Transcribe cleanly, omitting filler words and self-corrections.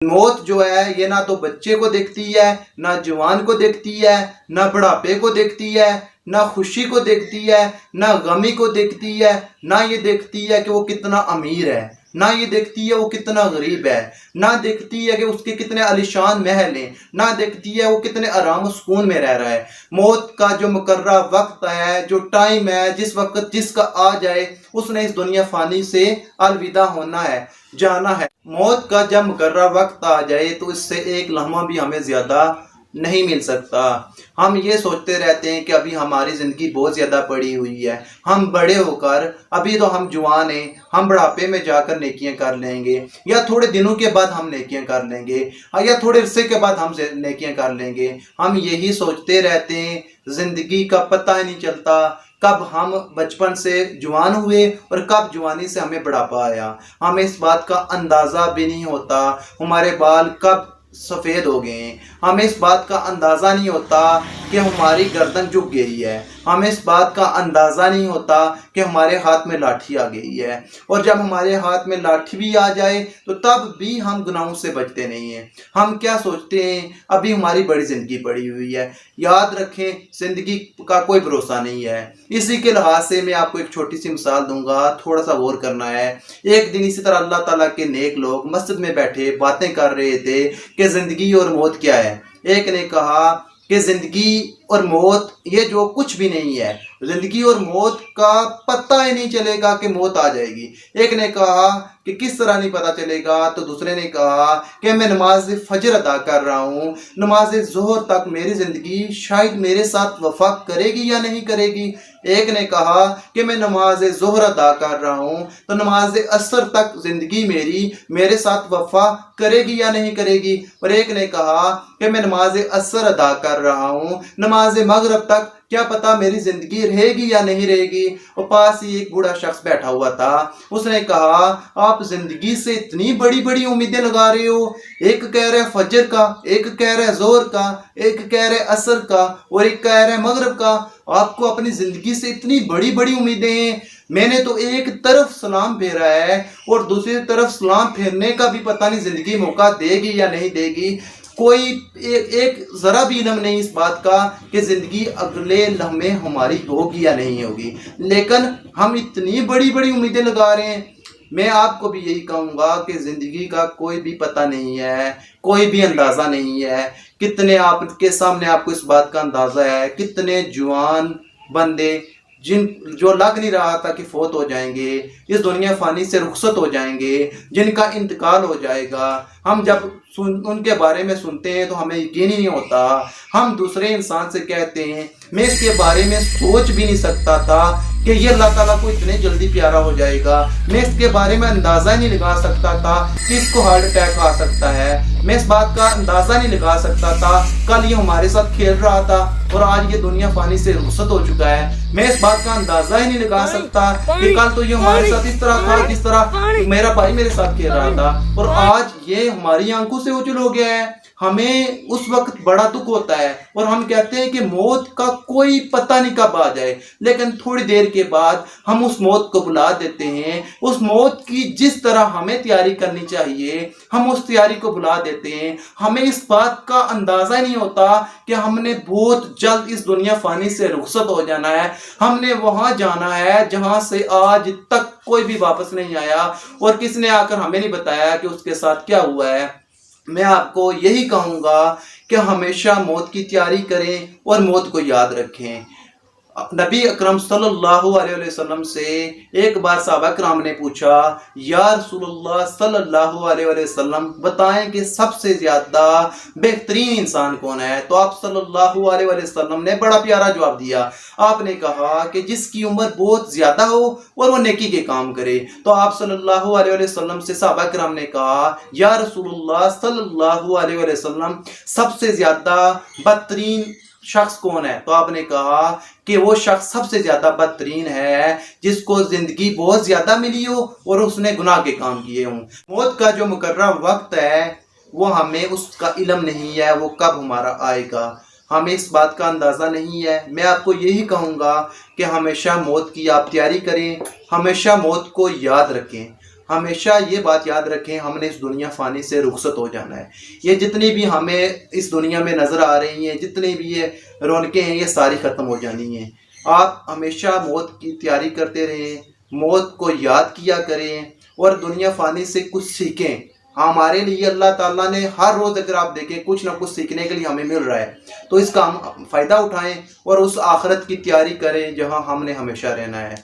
मौत जो है ये ना तो बच्चे को देखती है, ना जवान को देखती है, ना बुढ़ापे को देखती है, ना खुशी को देखती है, ना गमी को देखती है, ना ये देखती है कि वो कितना अमीर है, ना ये देखती है वो कितना गरीब है, ना देखती है कि उसके कितने आलीशान महल हैं, ना देखती है वो कितने आराम सुकून में रह रहा है। मौत का जो मुकर्रर वक्त है, जो टाइम है, जिस वक्त जिसका आ जाए उसने इस दुनिया फानी से अलविदा होना है, जाना है। मौत का जब मुकर्रर वक्त आ जाए तो इससे एक लम्हा भी हमें ज़्यादा नहीं मिल सकता। हम ये सोचते रहते हैं कि अभी हमारी ज़िंदगी बहुत ज़्यादा पड़ी हुई है, हम बड़े होकर, अभी तो हम जवान हैं, हम बुढ़ापे में जाकर नेकियां कर लेंगे, या थोड़े दिनों के बाद हम नेकियां कर लेंगे, या थोड़े अरसे के बाद हम नेकियां कर लेंगे। हम यही सोचते रहते हैं, ज़िंदगी का पता ही नहीं चलता कब हम बचपन से जवान हुए और कब जवानी से हमें बुढ़ापा आया। हमें इस बात का अंदाज़ा भी नहीं होता हमारे बाल कब सफ़ेद हो गए हैं, हमें इस बात का अंदाज़ा नहीं होता कि हमारी गर्दन झुक गई है, हमें इस बात का अंदाज़ा नहीं होता कि हमारे हाथ में लाठी आ गई है। और जब हमारे हाथ में लाठी भी आ जाए तो तब भी हम गुनाहों से बचते नहीं हैं। हम क्या सोचते हैं, अभी हमारी बड़ी ज़िंदगी पड़ी हुई है। याद रखें, ज़िंदगी का कोई भरोसा नहीं है। इसी के लिहाज से मैं आपको एक छोटी सी मिसाल दूंगा, थोड़ा सा गौर करना है। एक दिन इसी तरह अल्लाह ताला के नेक लोग मस्जिद में बैठे बातें कर रहे थे कि ज़िंदगी और मौत क्या है। एक ने कहा कि ज़िंदगी और मौत ये जो कुछ भी नहीं है, ज़िंदगी और मौत का पता ही नहीं चलेगा कि मौत आ जाएगी। एक ने कहा कि किस तरह नहीं पता चलेगा, तो दूसरे ने कहा कि मैं नमाज फजर अदा कर रहा हूँ, नमाज ज़ोहर तक मेरी ज़िंदगी शायद मेरे साथ वफा करेगी या नहीं करेगी। एक ने कहा कि मैं नमाज ज़ोहर अदा कर रहा हूँ तो नमाज असर तक ज़िंदगी मेरी मेरे साथ वफा करेगी या नहीं करेगी। और एक ने कहा कि मैं नमाज असर अदा कर रहा हूँ, नमाज मगरिब तक क्या पता मेरी ज़िंदगी रहेगी या नहीं रहेगी। और पास ही एक बूढ़ा शख्स बैठा हुआ था, उसने कहा आप ज़िंदगी से इतनी बड़ी बड़ी उम्मीदें लगा रहे हो, एक कह रहे फजर का, एक कह रहे जोर का, एक कह रहे असर का और एक कह रहे मगरिब का। आपको अपनी ज़िंदगी से इतनी बड़ी बड़ी उम्मीदें हैं। मैंने तो एक तरफ सलाम फेरा है और दूसरी तरफ सलाम फेरने का भी पता नहीं ज़िंदगी मौका देगी या नहीं देगी। कोई एक ज़रा भी इल्म नहीं इस बात का कि ज़िंदगी अगले लम्हे हमारी होगी या नहीं होगी, लेकिन हम इतनी बड़ी बड़ी उम्मीदें लगा रहे हैं। मैं आपको भी यही कहूँगा कि ज़िंदगी का कोई भी पता नहीं है, कोई भी अंदाज़ा नहीं है। कितने आपके सामने आपको इस बात का अंदाज़ा है, कितने जवान बंदे जो लग नहीं रहा था कि फौत हो जाएंगे, इस दुनिया फानी से रुखसत हो जाएंगे, जिनका इंतकाल हो जाएगा। हम जब उनके बारे में सुनते हैं तो हमें यकीन ही नहीं होता। हम दूसरे इंसान से कहते हैं मैं इसके बारे में सोच भी नहीं सकता था कि ये अल्लाह ताला को इतने जल्दी प्यारा हो जाएगा, मैं इसके बारे में अंदाज़ा नहीं लगा सकता था कि इसको हार्ट अटैक आ सकता है, मैं इस बात का अंदाज़ा नहीं लगा सकता था कल ये हमारे साथ खेल रहा था और आज ये दुनिया फानी से रुखसत हो चुका है। मैं इस बात का अंदाज़ा ही नहीं लगा सकता कि कल तो ये हमारे साथ इस तरह था जिस तरह मेरा भाई मेरे साथ खेल रहा था और आज ये हमारी आंखों से ओझल हो गया है। हमें उस वक्त बड़ा दुख होता है और हम कहते हैं कि मौत का कोई पता नहीं कब आ जाए, लेकिन थोड़ी देर के बाद हम उस मौत को बुला देते हैं। उस मौत की जिस तरह हमें तैयारी करनी चाहिए हम उस तैयारी को बुला देते हैं। हमें इस बात का अंदाज़ा नहीं होता कि हमने बहुत जल्द इस दुनिया फानी से रुखसत हो जाना है, हमने वहाँ जाना है जहाँ से आज तक कोई भी वापस नहीं आया और किसने आकर हमें नहीं बताया कि उसके साथ क्या हुआ है। मैं आपको यही कहूँगा कि हमेशा मौत की तैयारी करें और मौत को याद रखें। नबी अकरम सल्लल्लाहु अलैहि वसल्लम से एक बार सहाबा किराम ने पूछा, या रसूलुल्लाह सल्लल्लाहु अलैहि वसल्लम बताएं कि सबसे ज़्यादा बेहतरीन इंसान कौन है। तो आप सल्लल्लाहु अलैहि वसल्लम ने बड़ा प्यारा जवाब दिया। आपने कहा कि जिसकी उम्र बहुत ज़्यादा हो और वो नेकी के काम करे। तो आप सल्लल्लाहु अलैहि वसल्लम से सहाबा किराम ने कहा, या रसूलुल्लाह सल्लल्लाहु अलैहि वसल्लम सबसे ज़्यादा बदतरीन शख्स कौन है। तो आपने कहा कि वो शख्स सबसे ज़्यादा बदतरीन है जिसको ज़िंदगी बहुत ज़्यादा मिली हो और उसने गुनाह के काम किए हों। मौत का जो मुकर्रर वक्त है वो हमें उसका इल्म नहीं है, वो कब हमारा आएगा हमें इस बात का अंदाज़ा नहीं है। मैं आपको यही कहूँगा कि हमेशा मौत की आप तैयारी करें, हमेशा मौत को याद रखें, ہمیشہ یہ بات یاد رکھیں، ہم نے اس دنیا فانی سے رخصت ہو جانا ہے۔ یہ جتنی بھی ہمیں اس دنیا میں نظر آ رہی ہیں، جتنی بھی یہ رونقیں ہیں، یہ ساری ختم ہو جانی ہیں۔ آپ ہمیشہ موت کی تیاری کرتے رہیں، موت کو یاد کیا کریں اور دنیا فانی سے کچھ سیکھیں۔ ہمارے لیے اللہ تعالیٰ نے ہر روز اگر آپ دیکھیں کچھ نہ کچھ سیکھنے کے لیے ہمیں مل رہا ہے، تو اس کا ہم فائدہ اٹھائیں اور اس آخرت کی تیاری کریں جہاں ہم نے ہمیشہ رہنا ہے۔